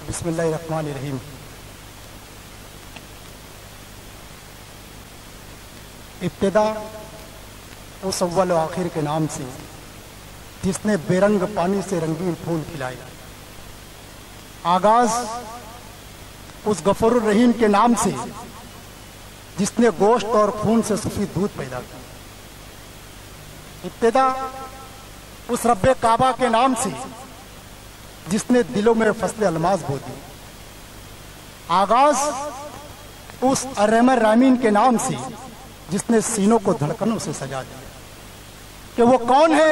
बिस्मिल्लाहिर्रहमानिर्रहीम। इब्तिदा उस अव्वल और आखिर के नाम से जिसने बेरंग पानी से रंगीन फूल खिलाए। आगाज उस गफूरुर रहीम के नाम से जिसने गोश्त और खून से सफेद दूध पैदा किया। इब्तिदा उस रब्बे काबा के नाम से जिसने दिलों में फसले अलमास बो दी। आगाज उस अर्रहमान रामीन के नाम से जिसने सीनों को धड़कनों से सजा दिया। कि वो कौन है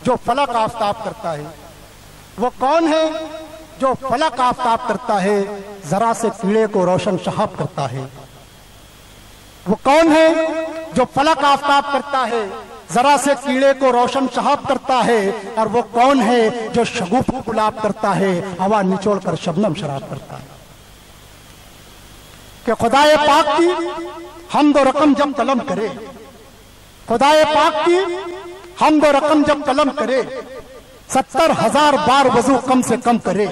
जो फलक आफताब करता है, वो कौन है जो फलक आफताब करता है, जरा से कीड़े को रोशन शहाब करता है। वो कौन है जो फलक आफताब करता है, जरा से कीड़े को रोशन शहाब करता है। और वो कौन है जो शगुफ गुलाब करता है, हवा निचोड़ कर शबनम शराब करता है। कि खुदाए पाक की हमद और रकम जब कलम करे, खुदाए पाक की हमद और रकम जब कलम करे, 70,000 बार वजू कम से कम करे,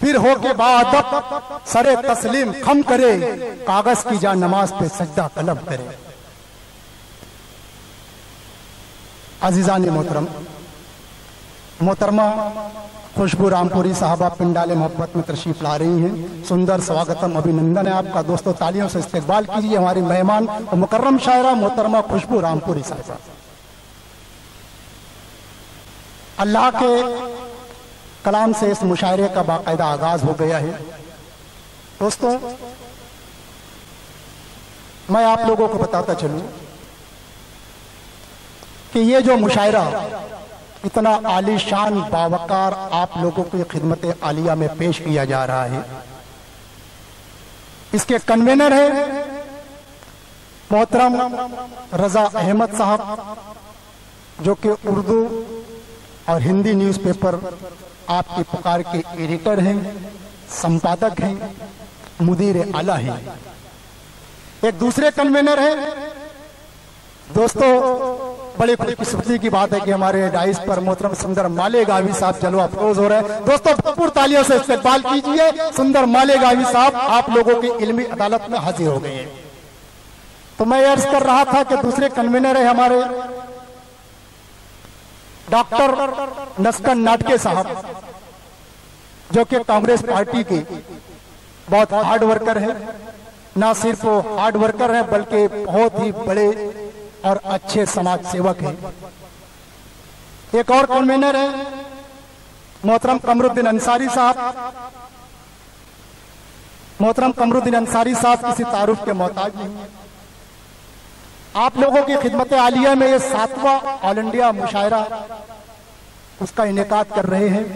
फिर हो के बाद सरे तस्लीम खम करे, कागज की जा नमाज पे सजदा कलम करे। अजीजान मोहतरम, मोहतरमा खुशबू रामपुरी साहबा पिंडाले मोहब्बत में तशरीफ ला रही हैं। सुंदर स्वागतम, अभिनंदन है आपका। दोस्तों तालियों से इस्तकबाल कीजिए हमारी मेहमान और मुकर्रम शायरा मोहतरमा खुशबू रामपुरी साहबा। अल्लाह के कलाम से इस मुशायरे का बाकायदा आगाज हो गया है। दोस्तों मैं आप लोगों को बताता चलूं कि ये जो मुशायरा इतना आलीशान बावकार आप लोगों की खिदमत आलिया में पेश किया जा रहा है, इसके कन्वेनर है मोहतरम रजा अहमद साहब, जो कि उर्दू और हिंदी न्यूज़पेपर आपकी पुकार के एडिटर हैं, संपादक हैं, मुदीर आला हैं। एक दूसरे कन्वेनर है दोस्तों, बड़ी खुशकिस्मती की बात है कि हमारे डाइस पर मोहतरम सुंदर माले गावी साहब जलवा अफरोज हो रहे हैं। दोस्तों भरपूर तालियों से इस्तकबाल कीजिए। सुंदर माले गावी साहब आप लोगों की इल्मी अदालत में हाजिर हो गए हैं। तो मैं अर्ज कर रहा था कि दूसरे कन्वीनर है हमारे डॉक्टर नस्कन नाटके साहब, जो कि कांग्रेस पार्टी के बहुत हार्ड वर्कर है। ना सिर्फ वो हार्ड वर्कर है बल्कि बहुत ही बड़े और अच्छे समाज सेवक हैं। एक और कन्वीनर है मोहतरम कमरुद्दीन अंसारी साहब। मोहतरम कमरुद्दीन अंसारी साहब किसी तारुफ के मोहताज नहीं है। आप लोगों की खिदमत आलिया में ये 7वां ऑल इंडिया मुशायरा उसका इनेकाद कर रहे हैं।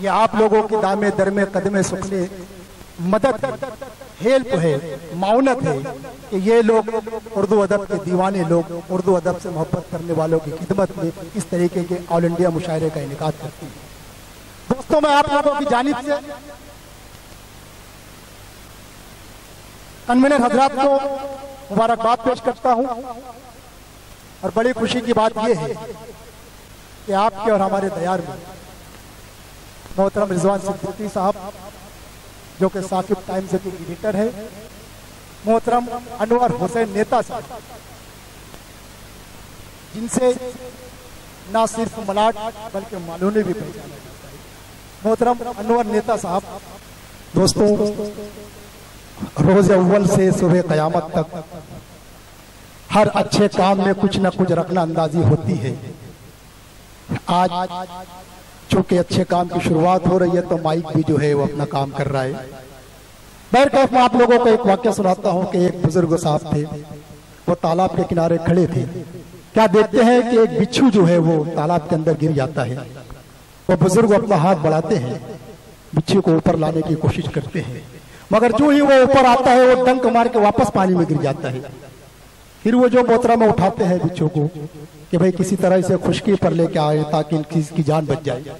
ये आप लोगों की दामे दरमे कदमे सुखने मदद हेल्प है, माउनत है कि ये लोग उर्दू अदब के दीवाने लोग उर्दू अदब से मोहब्बत करने वालों की खिदमत में इस तरीके के ऑल इंडिया मुशायरे का इनेकाद करती है। दोस्तों मैं आप लोगों की जानिब से कन्वीनर हजरात को मुबारकबाद पेश करता हूं। और बड़ी खुशी की बात यह है कि आपके और हमारे दयार में मोहतरम रिजवान सिद्दीकी साहब, जो कि साकिब टाइम्स के एडिटर है, मोहतरम अनवर हुसैन नेता साहब, जिनसे ना सिर्फ मलाट बल्कि मालूनी भी पहचाना जाता है, मोहतरम अनवर नेता साहब। दोस्तों रोज अव्वल से सुबह कयामत तक हर अच्छे काम में कुछ न कुछ रखना अंदाजी होती है। आज चूंकि अच्छे काम की शुरुआत हो रही है तो माइक भी जो है वो अपना काम कर रहा है। बैरकैफ मैं आप लोगों को एक वाक्य सुनाता हूं कि एक बुजुर्ग साहब थे, वो तालाब के किनारे खड़े थे। क्या देखते हैं कि एक बिच्छू जो है वो तालाब के अंदर गिर जाता है। वो बुजुर्ग अपना हाथ बढ़ाते हैं, बिच्छू को ऊपर लाने की कोशिश करते हैं, मगर जो ही वो ऊपर आता है वो डंक मार के वापस पानी में गिर जाता है। फिर वो जो मोहतरा में उठाते हैं बिच्छू को कि भाई किसी तरह इसे खुशकी पर लेके आए ताकि इसकी जान बच जाए।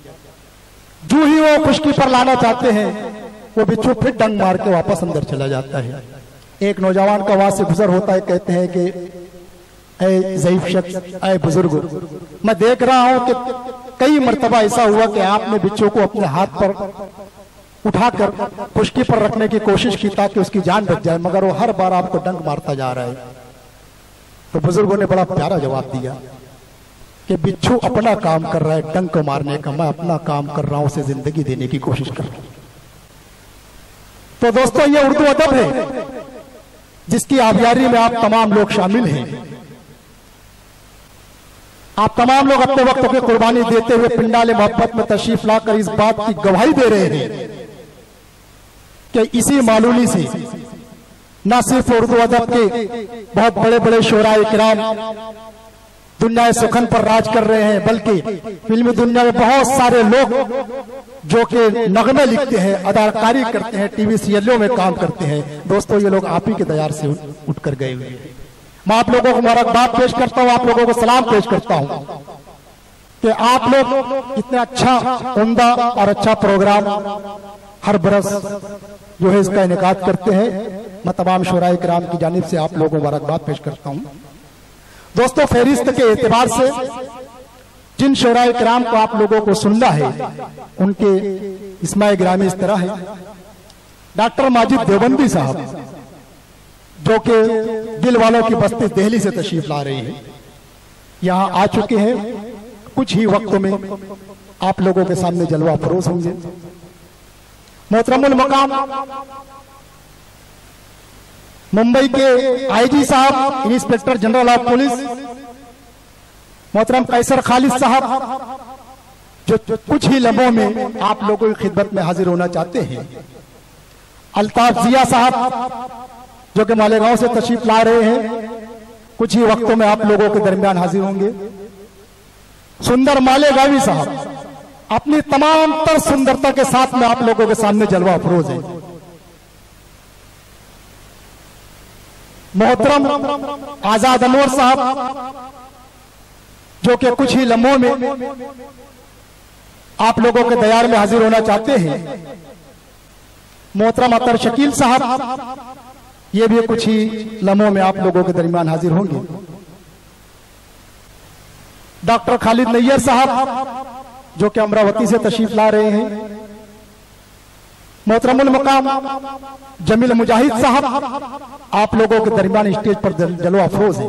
जो ही वो खुशकी पर लाना चाहते हैं वो बिच्छू फिर डंक मार के वापस अंदर चला जाता है। एक नौजवान का वहां से गुजर होता है, कहते हैं कि ऐ ज़ईफ शख्स, ऐ बुजुर्ग, मैं देख रहा हूं कि कई मर्तबा ऐसा हुआ कि आपने बिच्छू को अपने हाथ पर उठाकर खुशकी पर रखने की कोशिश की ताकि उसकी जान बच जाए, मगर वो हर बार आपको डंक मारता जा रहा है। तो बुजुर्गों ने बड़ा प्यारा जवाब दिया कि बिच्छू अपना काम कर रहा है डंक मारने का, मैं अपना काम कर रहा हूं, उसे जिंदगी देने की कोशिश कर रहा हूं। तो दोस्तों, ये उर्दू अदब है जिसकी आबियारी में आप तमाम लोग शामिल हैं। आप तमाम लोग अपने वक्त की कुर्बानी देते हुए पिंडाले मोहब्बत में तशरीफ लाकर इस बात की गवाही दे रहे हैं कि इसी मालूमी से न सिर्फ उर्दू अदब के बहुत बड़े बड़े शोराए किराम दुनिया सुखन पर राज कर रहे हैं, बल्कि फिल्मी दुनिया में बहुत सारे लोग जो कि नगमे लिखते हैं, अदाकारी करते हैं, टीवी सीरियलों में काम करते हैं। दोस्तों, ये लोग आप ही के दयार से उठकर गए हुए हैं। मैं आप लोगों को मुबारकबाद पेश करता हूं, आप लोगों को सलाम पेश करता हूं कि आप लोग इतना अच्छा उम्दा और अच्छा प्रोग्राम हर बरस जो है इसका इनेकाद करते हैं। मैं तमाम शोराए किराम की जानिब से आप लोगों को मुबारकबाद पेश करता हूं। दोस्तों, फहरिस्त के एतबार से जिन शोराए किराम को आप लोगों को सुनना है उनके इस्माए गिरामी इस तरह है। डॉक्टर माजिद देवबंदी साहब जो कि दिल वालों की बस्ती दिल्ली से तशरीफ ला रही है, यहाँ आ चुके हैं। कुछ ही वक्त में आप लोगों के सामने जलवा फरोज होंगे। मोहतरमुल मकाम मुंबई के आईजी साहब, इंस्पेक्टर जनरल ऑफ पुलिस मोहतरम कैसर खालिद साहब जो कुछ ही लम्हों में आप लोगों की खिदमत में हाजिर होना चाहते हैं। अल्ताफ जिया साहब जो कि मालेगांव से तशरीफ ला रहे हैं, कुछ ही वक्तों में आप लोगों के दरमियान हाजिर होंगे। सुंदर मालेगावी साहब अपनी तमाम तर सुंदरता के साथ में आप लोगों के सामने जलवा अफरोज है। मोहतरम आजाद अनवर साहब जो कि कुछ ही लम्हों में आप लोगों के दयार में हाजिर होना चाहते हैं। मोहतरम अतर शकील साहब ये भी कुछ ही लम्हों में आप लोगों के दरमियान हाजिर होंगे। डॉक्टर खालिद नैयर साहब जो कि अमरावती से तशरीफ ला रहे हैं। मोहतरमुल मकाम जमील मुजाहिद साहब आप लोगों के दरमियान स्टेज पर जलवा अफरोज है।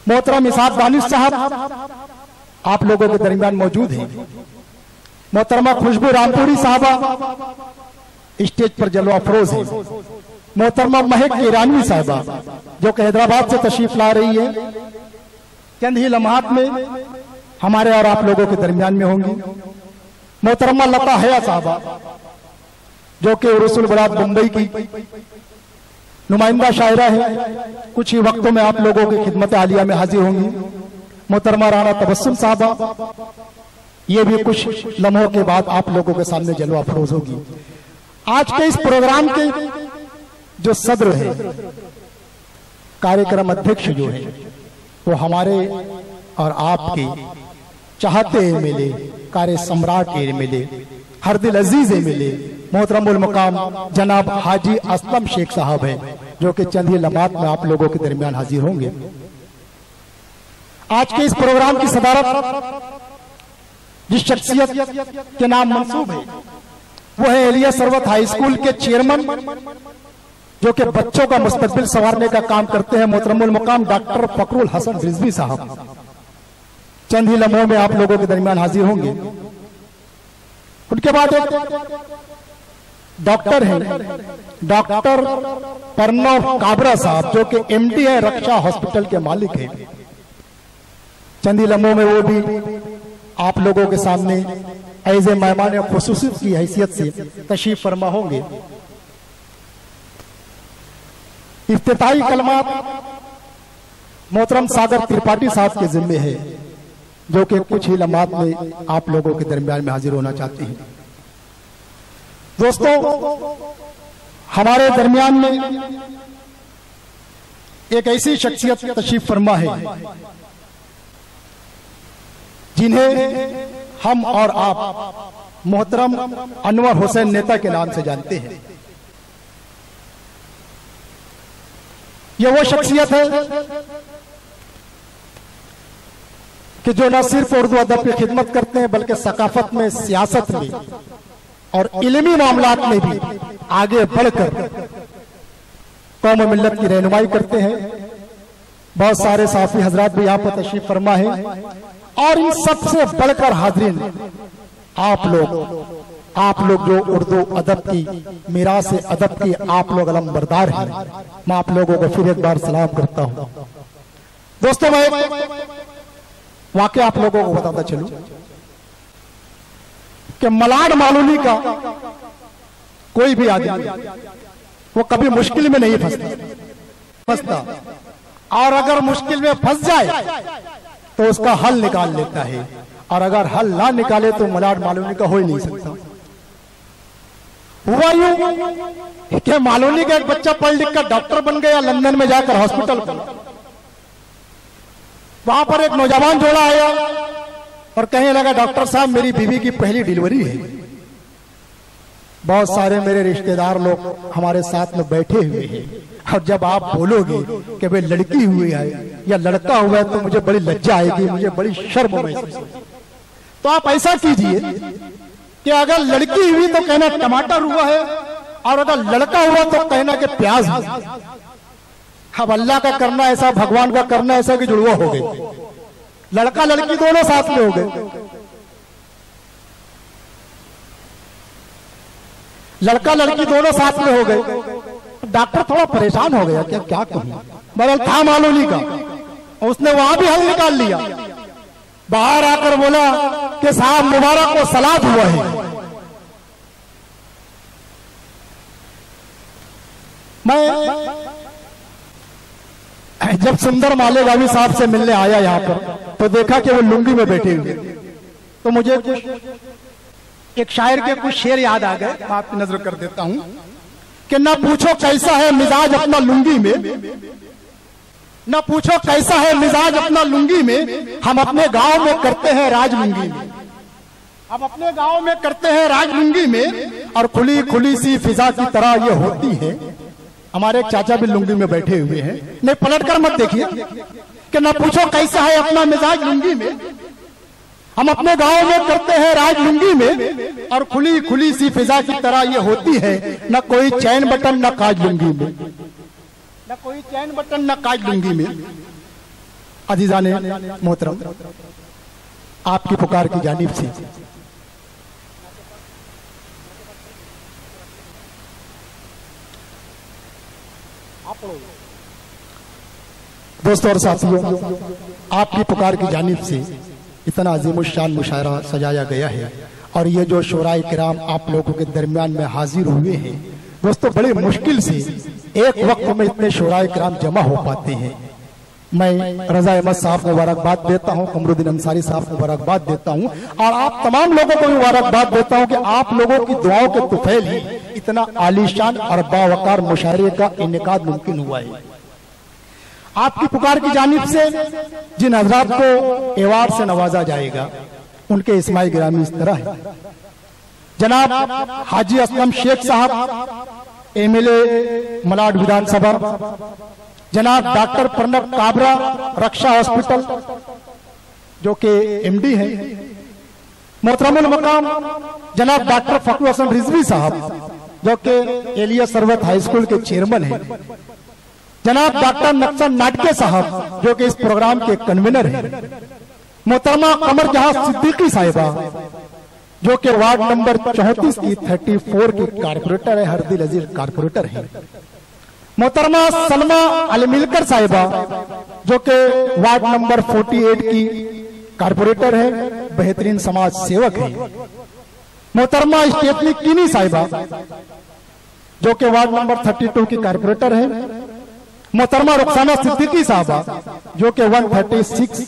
मोहतरम इसाक दानिश साहब आप लोगों के दरमियान मौजूद हैं। मोहतरमा खुशबू रामपुरी साहबा स्टेज पर जलवा अफरोज है। मोहतरमा महक ईरानवी साहबा जो कि हैदराबाद से तशरीफ ला रही है, चंद ही लम्हात में हमारे और आप लोगों के दरमियान में होंगी। मोहतरमा लता हया साहबा जो कि रसूल बरात मुंबई की नुमाइंदा शायरा है, कुछ ही वक्तों में आप लोगों की खिदमत आलिया में हाजिर होंगी। मोहतरमा राणा तबस्सुम साहबा ये भी कुछ लम्हों के बाद आप लोगों के सामने जलवा अफरोज होगी। आज के इस प्रोग्राम के जो सदर है, कार्यक्रम अध्यक्ष जो है, वो हमारे और आपके चाहते एमएलए, कार्य सम्राट एमएलए, हर दिल अजीज एमएलए मोहतरमुल मकाम जनाब हाजी असलम शेख साहब हैं जो कि चंद ही लम्हात में आप लोगों के दरमियान हाजिर होंगे। आज के इस प्रोग्राम की सदारत जिस शख्सियत के नाम मंसूब है वो है एलिया सरवत हाई स्कूल के चेयरमैन जो कि बच्चों का मुस्तकबिल संवारने का काम करते हैं, मोहतरमुल मकाम डॉक्टर फकरुल हसन रिजवी साहब चंद ही लम्हों में आप लोगों के दरमियान हाजिर होंगे। उनके बाद एक डॉक्टर हैं, डॉक्टर परनव काबरा साहब जो कि एमडी है, रक्षा हॉस्पिटल के मालिक हैं। चंद ही लम्हों में वो भी आप लोगों के सामने एज ए मेहमान खुसूसी की हैसियत से तशरीफ फरमा होंगे। इफ्तिताई कलमात मोहतरम सागर त्रिपाठी साहब के जिम्मे है जो कि कुछ ही लम्हात में आप लोगों के दरमियान में हाजिर होना चाहते हैं। दोस्तों, हमारे दरमियान में एक ऐसी शख्सियत तशरीफ फरमा है जिन्हें हम और आप मोहतरम अनवर हुसैन नेता के नाम से जानते हैं। यह वो शख्सियत है कि जो न सिर्फ उर्दू अदब की खिदमत करते हैं बल्कि सकाफत में, सियासत में और इल्मी मामलात में भी आगे बढ़कर कौम और मिल्लत की रहनुमाई करते हैं। बहुत सारे साफी हजरात भी यहाँ पर तशरीफ फरमा है और इन सबसे बढ़कर हाजरीन आप लोग जो उर्दू अदब की मीरास अदब की आप लोग अलमबरदार हैं। मैं आप लोगों को फिर एक बार सलाम करता हूँ। दोस्तों, मैं वाकई आप लोगों को बताता चलूं कि मलाड मालूनी का कोई भी आदमी वो कभी मुश्किल में नहीं फंसता और अगर मुश्किल में फंस जाए तो उसका हल निकाल लेता है, और अगर हल ना निकाले तो मलाड मालूनी का हो ही नहीं सकता। हुआ यूं कि मालूनी का एक बच्चा पढ़ लिख कर डॉक्टर बन गया, लंदन में जाकर हॉस्पिटल खोला। वहां पर एक नौजवान जोड़ा आया और कहने लगा, डॉक्टर साहब मेरी बीवी की पहली डिलीवरी है। बहुत सारे मेरे रिश्तेदार लोग हमारे साथ में बैठे हुए हैं, और जब आप बोलोगे कि भाई लड़की हुई है या लड़का हुआ है तो मुझे बड़ी लज्जा आएगी, मुझे बड़ी शर्म महसूस होगी। तो आप ऐसा कीजिए कि अगर लड़की हुई तो कहना टमाटर हुआ है, और अगर लड़का हुआ तो कहना कि प्याज हुआ। अब अल्लाह का करना ऐसा, भगवान का करना ऐसा कि जुड़वा हो गए, लड़का लड़की दोनों साथ में हो गए। लड़का लड़की दोनों साथ में हो गए। डॉक्टर थोड़ा परेशान हो गया, क्या कहूं, बरल था मालूनी का, उसने वहां भी हल निकाल लिया। बाहर आकर बोला कि साहब मुबारक को सलाद हुआ है। मैं जब सुंदर मालेगावी साहब से मिलने आया यहाँ पर तो देखा कि वो लुंगी में बैठे हुए, तो मुझे एक शायर के कुछ शेर याद आ गए, मैं आपकी नजर कर देता हूं कि ना पूछो कैसा है मिजाज अपना लुंगी में, ना पूछो कैसा है मिजाज अपना लुंगी में, हम अपने गांव में करते हैं राज लुंगी में। हम अपने गांव में करते हैं राज लुंगी में, और खुली खुली सी फिजा की तरह ये होती है। हमारे एक चाचा भी लुंगी में बैठे हुए हैं, नहीं पलट कर मत देखिए कि ना पूछो कैसा है अपना मिजाज लुंगी में, हम अपने गांव में करते हैं राज लुंगी में, और खुली खुली सी फिजा की तरह ये होती है। न कोई चैन बटन न काज लुंगी में, न कोई चैन बटन न काज लुंगी में। अजीजाने मोहतरम, आपकी पुकार की जानिब से दोस्तों और साथियों, आपकी पुकार की जानिब से इतना अजीमुशान मुशायरा सजाया गया है, और ये जो शोराए किराम आप लोगों के दरमियान में हाजिर हुए हैं दोस्तों, बड़ी मुश्किल से एक वक्त में इतने शोराए किराम जमा हो पाते हैं। मैं रजा अहमद साहब को मुबारकबाद देता हूँ, कमरुद्दीन अंसारी साहब को मुबारकबाद देता हूँ, और आप तमाम लोगों को मुबारकबाद देता हूँ कि आप लोगों की दुआओं के तुफैल ही इतना आलीशान और बावकार मुशायरे का इनेकाद मुमकिन हुआ है। आपकी पुकार की जानिब से जिन हजरात को एवार्ड से नवाजा जाएगा उनके इस्माइल गिरामी इस तरह है। जनाब हाजी असलम शेख साहब, एमएलए मलाड विधानसभा, जनाब डॉक्टर प्रणब काबरा रक्षा हॉस्पिटल जो कि एमडी है, मोहतरमुल मकाम जनाब डॉक्टर फखरुल हसन रिजवी साहब जो कि एलिया सरवत हाई स्कूल के चेयरमैन हैं, जनाब डॉक्टर नक्सल नाटके साहब जो कि इस प्रोग्राम के कन्वीनर हैं, मोहतरमा कमर जहां सिद्दीकी साहिबा जो कि वार्ड नंबर 34 की 34 की कारपोरेटर है, हरदिल अजीज कारपोरेटर है, मोहतरमा सलमा अलमिलकर साहिबा जो कि वार्ड नंबर 48 की कारपोरेटर है, बेहतरीन समाज सेवक है, मोहतरमा स्टेफनी कीनी साहिबा जो कि वार्ड नंबर 32 की कारपोरेटर है, मोहतरमा रुखसाना सिद्दीकी साहबा जो कि 136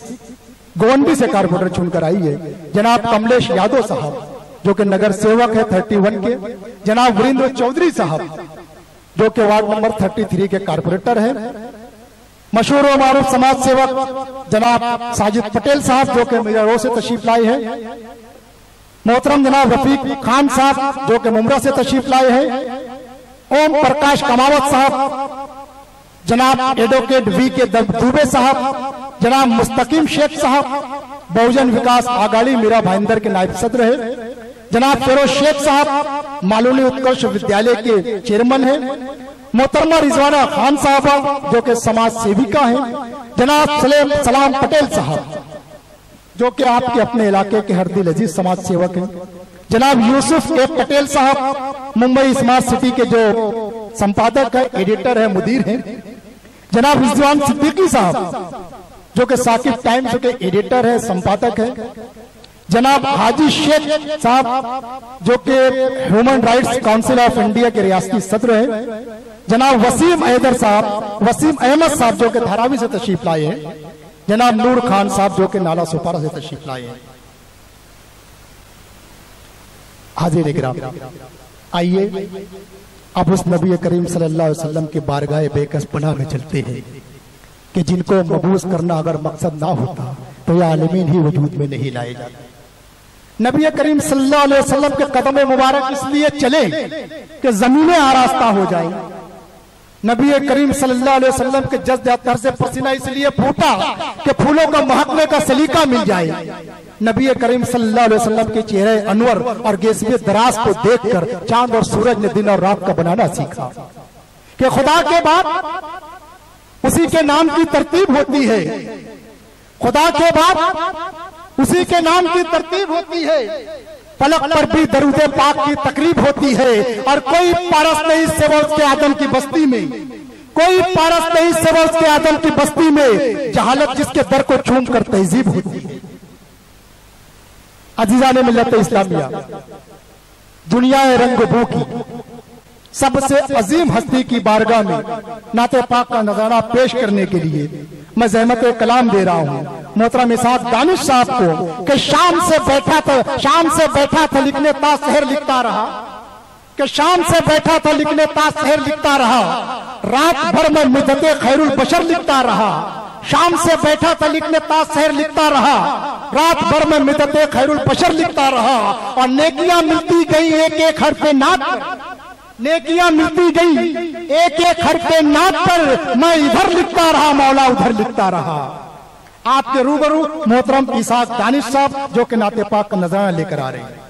गोवंडी से कारपोरेटर चुनकर आई है, जनाब कमलेश यादव साहब जो कि नगर सेवक है 31 के, जनाब वीरेंद्र चौधरी साहब जो कि वार्ड नंबर 33 के कारपोरेटर है, मशहूर और मारूफ समाज सेवक जनाब साजिद पटेल साहब जो कि मिर्जारों से तशरीफ लाए हैं, मोहतरम जनाब रफीक खान साहब जो कि मुमरा से तशरीफ लाए हैं, ओम प्रकाश कमावत साहब, जनाब एडवोकेट वी के दुबे साहब, जनाब मुस्तकीम शेख साहब, बहुजन विकास आघाड़ी मीरा भाईंदर के नायब सदर है। जनाब फिरोज शेख साहब मालूनी उत्कर्ष विद्यालय के चेयरमैन हैं। मोहतरमा रिजवाना खान साहब जो कि समाज सेविका हैं। जनाब सलाम पटेल साहब जो कि आपके अपने इलाके के हरदिल अजीज समाज सेवक हैं। जनाब यूसुफ ए पटेल साहब मुंबई स्मार्ट सिटी के जो संपादक है, एडिटर है, मुदीर हैं। जनाब रिजवान सिद्दीकी साहब जो कि साकिब टाइम्स के एडिटर है, संपादक है। जनाब हाजी शेख साहब जो कि human rights council of India के रियासती सदर है। जनाब वसीम अहमद साहब जो कि धारावी से तशरीफ लाए हैं। जनाब नूर खान साहब जो कि नाला सुपारा से तशरीफ लाए हैं। हाजिर इकराम, आइए अब उस नबी करीम सल्लल्लाहु अलैहि वसल्लम के बारगाह बेकस पनाह में चलते हैं कि जिनको मबूस करना अगर मकसद ना होता तो ये आलमीन ही वजूद में नहीं लाए जाते। नबी करीम सल्लल्लाहु अलैहि वसल्लम के कदम मुबारक इसलिए चले कि जमीनें आरास्ता हो जाएं। नबी करीम सल्लल्लाहु अलैहि वसल्लम के जज्ब से पसीना इसलिए फूटा कि फूलों का महकने का सलीका मिल जाए। नबी करीम सल्लल्लाहु अलैहि वसल्लम के चेहरे अनवर और गेसबे दराज को देखकर चांद और सूरज ने दिन और रात का बनाना सीखा कि खुदा के बाद उसी के नाम की तरतीब होती है। खुदा के बाद उसी के नाम की तरतीब होती है। फलक पर भी दरूद पाक की तकरीब होती है और कोई पारस नहीं सिवा उसके आदम की बस्ती में, कोई पारस नहीं सिवा उसके आदम की बस्ती में, जहालत जिसके दर को चूम कर तहजीब होती है। अजीजा ने मिल्लत इस्लामिया दुनिया रंग बू की सबसे अजीम हस्ती की बारगाह में नाते पाक का नजारा पेश करने के लिए मैं ज़हमत कलाम दे रहा हूँ मोहतरम इसाद दानिश साहब को कि शाम से बैठा था लिखने ता शहर लिखता रहा, कि शाम से बैठा था लिखने ता शहर लिखता रहा, रात भर में मिदते खैरुल बशर लिखता रहा। शाम से बैठा था लिखने ता शहर लिखता रहा, रात भर में मिदते खैरुल बशर लिखता रहा। और नेकियां मिलती गई एक एक हरफ नात पर, नेकियां मिलती गई एक एक हरफ नात पर, मैं इधर लिखता रहा मौला उधर लिखता रहा। आपके रूबरू मोहतरम इसाक दानिश साहब जो कि नाते पाक का नजराना लेकर आ रहे हैं।